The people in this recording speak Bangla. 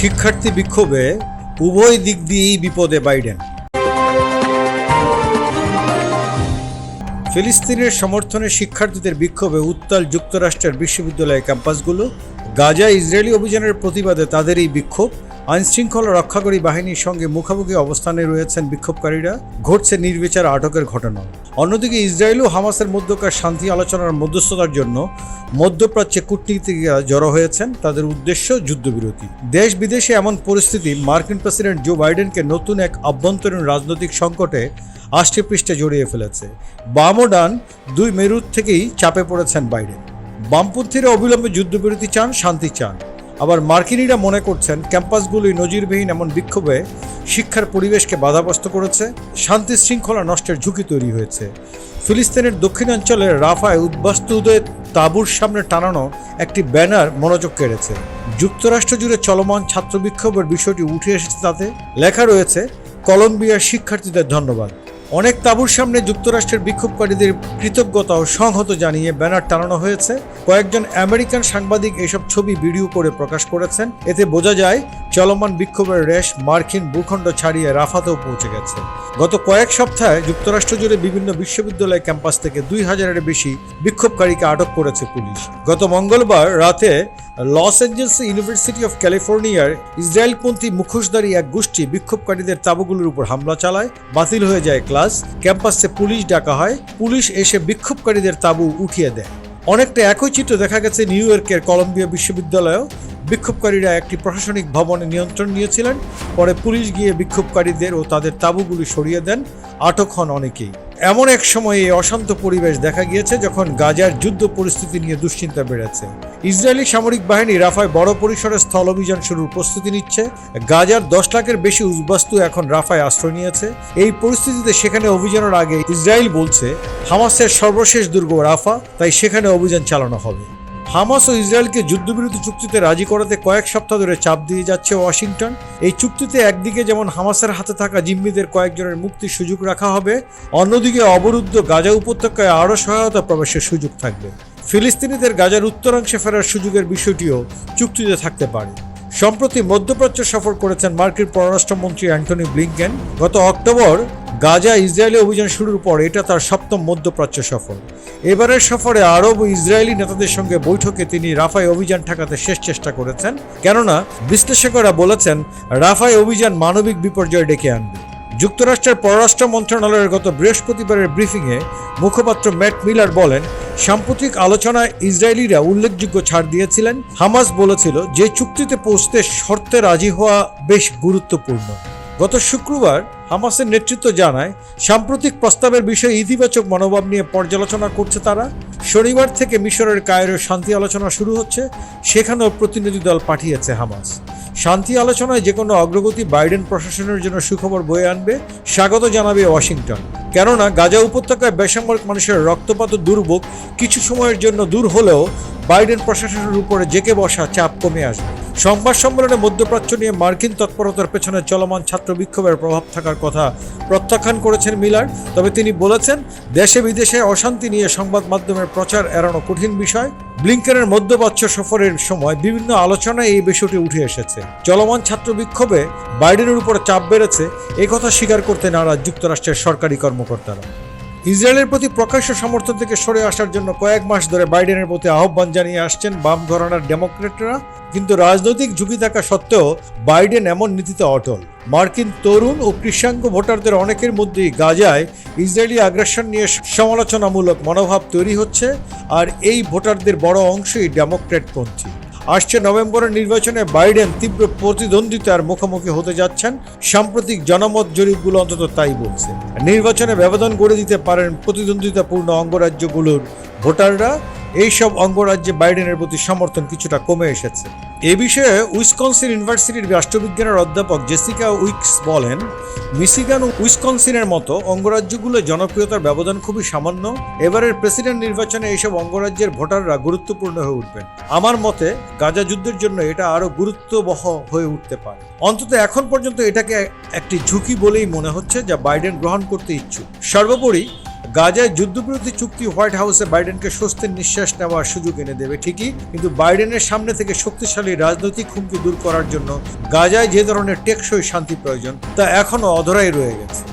শিক্ষার্থী বিক্ষোভে উভয় দিক দিয়েই বিপদে বাইডেন। ফিলিস্তিনের সমর্থনে শিক্ষার্থীদের বিক্ষোভে উত্তাল যুক্তরাষ্ট্রের বিশ্ববিদ্যালয় ক্যাম্পাসগুলো। গাজা ইসরায়েলি অভিযানের প্রতিবাদে তাদের এই বিক্ষোভ। আইনশৃঙ্খলা রক্ষাকারী বাহিনীর সঙ্গে মুখোমুখি অবস্থানে রয়েছেন বিক্ষোভকারীরা। ঘটছে নির্বিচার আটকের ঘটনা। অন্যদিকে ইসরায়েল ও হামাসের মধ্যকার শান্তি আলোচনার মধ্যস্থতার জন্য মধ্যপ্রাচ্যে কূটনীতিকরা জড়ো হয়েছেন। তাদের উদ্দেশ্য যুদ্ধবিরতি। দেশ বিদেশে এমন পরিস্থিতি মার্কিন প্রেসিডেন্ট জো বাইডেনকে নতুন এক আভ্যন্তরীণ রাজনৈতিক সংকটে আষ্টেপৃষ্ঠে জড়িয়ে ফেলেছে। বাম ও ডান দুই মেরুর থেকেই চাপে পড়েছেন বাইডেন। বামপন্থীরা অবিলম্বে যুদ্ধবিরতি চান, শান্তি চান। আবার মার্কিনিরা মনে করছেন ক্যাম্পাসগুলোই নজিরবিহীন এমন বিক্ষোভে শিক্ষার পরিবেশকে বাধাগ্রস্ত করেছে, শান্তি শৃঙ্খলা নষ্টের ঝুঁকি তৈরি হয়েছে। ফিলিস্তিনের দক্ষিণাঞ্চলের রাফায় উদ্বাস্তুদের তাঁবুর সামনে টানানো একটি ব্যানার মনোযোগ কেড়েছে। যুক্তরাষ্ট্র জুড়ে চলমান ছাত্র বিক্ষোভের বিষয়টি উঠে এসেছে। তাতে লেখা রয়েছে, কলম্বিয়ার শিক্ষার্থীদের ধন্যবাদ। অনেক তাঁবুর সামনে যুক্তরাষ্ট্রের বিক্ষোভকারীদের কৃতজ্ঞতা ও সংহত জানিয়ে ব্যানার টানানো হয়েছে। কয়েকজন আমেরিকান সাংবাদিক এসব ছবি ভিডিও করে প্রকাশ করেছেন। এতে বোঝা যায় চলমান বিক্ষোভের রেশ মার্কিন ভূখণ্ড ছাড়িয়ে রাফাতেও পৌঁছে গেছে। গত কয়েক সপ্তাহে যুক্তরাষ্ট্র জুড়ে বিভিন্ন বিশ্ববিদ্যালয় ক্যাম্পাস থেকে 2000-এর বেশি বিক্ষোভকারীকে আটক করেছে পুলিশ। গত মঙ্গলবার রাতে লস অ্যাঞ্জেলস ইউনিভার্সিটি অফ ক্যালিফোর্নিয়ার ইসরায়েলপন্থী মুখোশধারী এক গোষ্ঠী বিক্ষোভকারীদের তাঁবুগুলোর উপর হামলা চালায়। বাতিল হয়ে যায় ক্লাস। ক্যাম্পাসে পুলিশ ডাকা হয়। পুলিশ এসে বিক্ষোভকারীদের তাঁবু উঠিয়ে দেয়। অনেকটা একই চিত্র দেখা গেছে নিউ ইয়র্কের কলম্বিয়া বিশ্ববিদ্যালয়েও। বিক্ষোভকারীরা একটি প্রশাসনিক ভবনে নিয়ন্ত্রণ নিয়েছিলেন। পরে পুলিশ গিয়ে বিক্ষোভকারীদের ও তাদের তাঁবুগুলি সরিয়ে দেন। আটক হন অনেকেই। এমন এক সময়ে এই অশান্ত পরিবেশ দেখা গিয়েছে যখন গাজার যুদ্ধ পরিস্থিতি নিয়ে দুশ্চিন্তা বেড়েছে। ইসরায়েলি সামরিক বাহিনী রাফায় বড় পরিসরে স্থল অভিযান শুরুর প্রস্তুতি নিচ্ছে। গাজার 10 লাখের বেশি উদ্বাস্তু এখন রাফায় আশ্রয় নিয়েছে। এই পরিস্থিতিতে সেখানে অভিযানের আগে ইসরায়েল বলছে হামাসের সর্বশেষ দুর্গ রাফা, তাই সেখানে অভিযান চালানো হবে। হামাস ও ইসরায়েলকে যুদ্ধবিরতি চুক্তিতে রাজি করাতে কয়েক সপ্তাহ ধরে চাপ দিয়ে যাচ্ছে ওয়াশিংটন। এই চুক্তিতে একদিকে যেমন হামাসের হাতে থাকা জিম্মিদের কয়েকজনের মুক্তির সুযোগ রাখা হবে, অন্যদিকে অবরুদ্ধ গাজা উপত্যকায় আরও সহায়তা প্রবেশের সুযোগ থাকবে। ফিলিস্তিনিদের গাজার উত্তরাংশে ফেরার সুযোগের বিষয়টিও চুক্তিতে থাকতে পারে। সম্প্রতি মধ্যপ্রাচ্য সফর করেছেন মার্কিন পররাষ্ট্রমন্ত্রী অ্যান্টনি ব্লিংকেন। গত অক্টোবর গাজা ইসরায়েলি অভিযান শুরুর পর এটা তার 7ম মধ্যপ্রাচ্য সফর। এবারের সফরে আরব ও ইসরায়েলি নেতাদের সঙ্গে বৈঠকে তিনি রাফায় অভিযান ঠেকাতে শেষ চেষ্টা করেছেন। কেননা বিশ্লেষকরা বলেছেন রাফায় অভিযান মানবিক বিপর্যয় ডেকে আনবে। যুক্তরাষ্ট্রের পররাষ্ট্র মন্ত্রণালয়ের গত বৃহস্পতিবারের ব্রিফিংয়ে মুখপাত্র ম্যাট মিলার বলেন, সাম্প্রতিক আলোচনায় ইসরায়েলিরা উল্লেখযোগ্য ছাড় দিয়েছিলেন। হামাস বলেছিল যে চুক্তিতে পৌঁছতে শর্তে রাজি হওয়া বেশ গুরুত্বপূর্ণ। গত শুক্রবার হামাসের নেতৃত্ব জানায় সাম্প্রতিক প্রস্তাবের বিষয়ে ইতিবাচক মনোভাব নিয়ে পর্যালোচনা করছে তারা। শনিবার থেকে মিশরের কায়রো শান্তি আলোচনা শুরু হচ্ছে। সেখানেও প্রতিনিধি দল পাঠিয়েছে হামাস। শান্তি আলোচনায় যে কোনো অগ্রগতি বাইডেন প্রশাসনের জন্য সুখবর বয়ে আনবে, স্বাগত জানাবে ওয়াশিংটন। কেননা গাজা উপত্যকায় বেসামরিক মানুষের রক্তপাত ও দুর্ভোগ কিছু সময়ের জন্য দূর হলেও বাইডেন প্রশাসনের উপরে জেঁকে বসা চাপ কমে আসবে। সংবাদ সম্মেলনে মধ্যপ্রাচ্য নিয়ে মার্কিন তৎপরতার পেছনে চলমান ছাত্র বিক্ষোভের প্রভাব থাকার কথা প্রত্যাখ্যান করেছেন মিলার। তবে তিনি বলেছেন, দেশে বিদেশে অশান্তি নিয়ে সংবাদ মাধ্যমের প্রচার এড়ানো কঠিন বিষয়। ব্লিংকেনের মধ্যপ্রাচ্য সফরের সময় বিভিন্ন আলোচনায় এই বিষয়টি উঠে এসেছে। চলমান ছাত্র বিক্ষোভে বাইডেনের উপর চাপ বেড়েছে, একথা স্বীকার করতে নারাজ যুক্তরাষ্ট্রের সরকারি কর্মকর্তারা। ইসরায়েলের প্রতি প্রকাশ্য সমর্থন থেকে সরে আসার জন্য কয়েক মাস ধরে বাইডেনের প্রতি আহ্বান জানিয়ে আসছেন বাম ঘরানার ডেমোক্রেটরা। কিন্তু রাজনৈতিক ঝুঁকি থাকা সত্ত্বেও বাইডেন এমন নীতিতে অটল। মার্কিন তরুণ ও কৃষ্ণাঙ্গ ভোটারদের অনেকের মধ্যেই গাজায় ইসরায়েলি আগ্রাসন নিয়ে সমালোচনামূলক মনোভাব তৈরি হচ্ছে, আর এই ভোটারদের বড় অংশই ডেমোক্রেটপন্থী। আসছে নভেম্বরের নির্বাচনে বাইডেন তীব্র প্রতিদ্বন্দ্বিতার মুখোমুখি হতে যাচ্ছেন। সাম্প্রতিক জনমত জরিপগুলো অন্তত তাই বলছে। নির্বাচনে ব্যবধান গড়ে দিতে পারেন প্রতিদ্বন্দ্বিতাপূর্ণ অঙ্গরাজ্যগুলোর ভোটাররা। এইসব অঙ্গরাজ্যে বাইডেনের প্রতি সমর্থন কিছুটা কমে এসেছে। এ বিষয়ে উইসকনসিন ইউনিভার্সিটির রাষ্ট্রবিজ্ঞানের অধ্যাপক জেসিকা উইকস বলেন, মিশিগান ও উইসকনসিনের মতো অঙ্গরাজ্যগুলোর জনপ্রিয়তার ব্যবধান খুবই সামান্য। এবারের প্রেসিডেন্ট নির্বাচনে এইসব অঙ্গরাজ্যের ভোটাররা গুরুত্বপূর্ণ হয়ে উঠবেন। আমার মতে গাজা যুদ্ধের জন্য এটা আরও গুরুত্ববহ হয়ে উঠতে পারে। অন্তত এখন পর্যন্ত এটাকে একটি ঝুঁকি বলেই মনে হচ্ছে, যা বাইডেন গ্রহণ করতে ইচ্ছুক। সর্বোপরি গাজায় যুদ্ধবিরতি চুক্তি হোয়াইট হাউসে বাইডেনকে স্বস্তির নিঃশ্বাস নেওয়ার সুযোগ এনে দেবে ঠিকই, কিন্তু বাইডেনের সামনে থেকে শক্তিশালী রাজনৈতিক হুমকি দূর করার জন্য গাজায় যে ধরনের টেকসই শান্তি প্রয়োজন তা এখনও অধরাই রয়ে গেছে।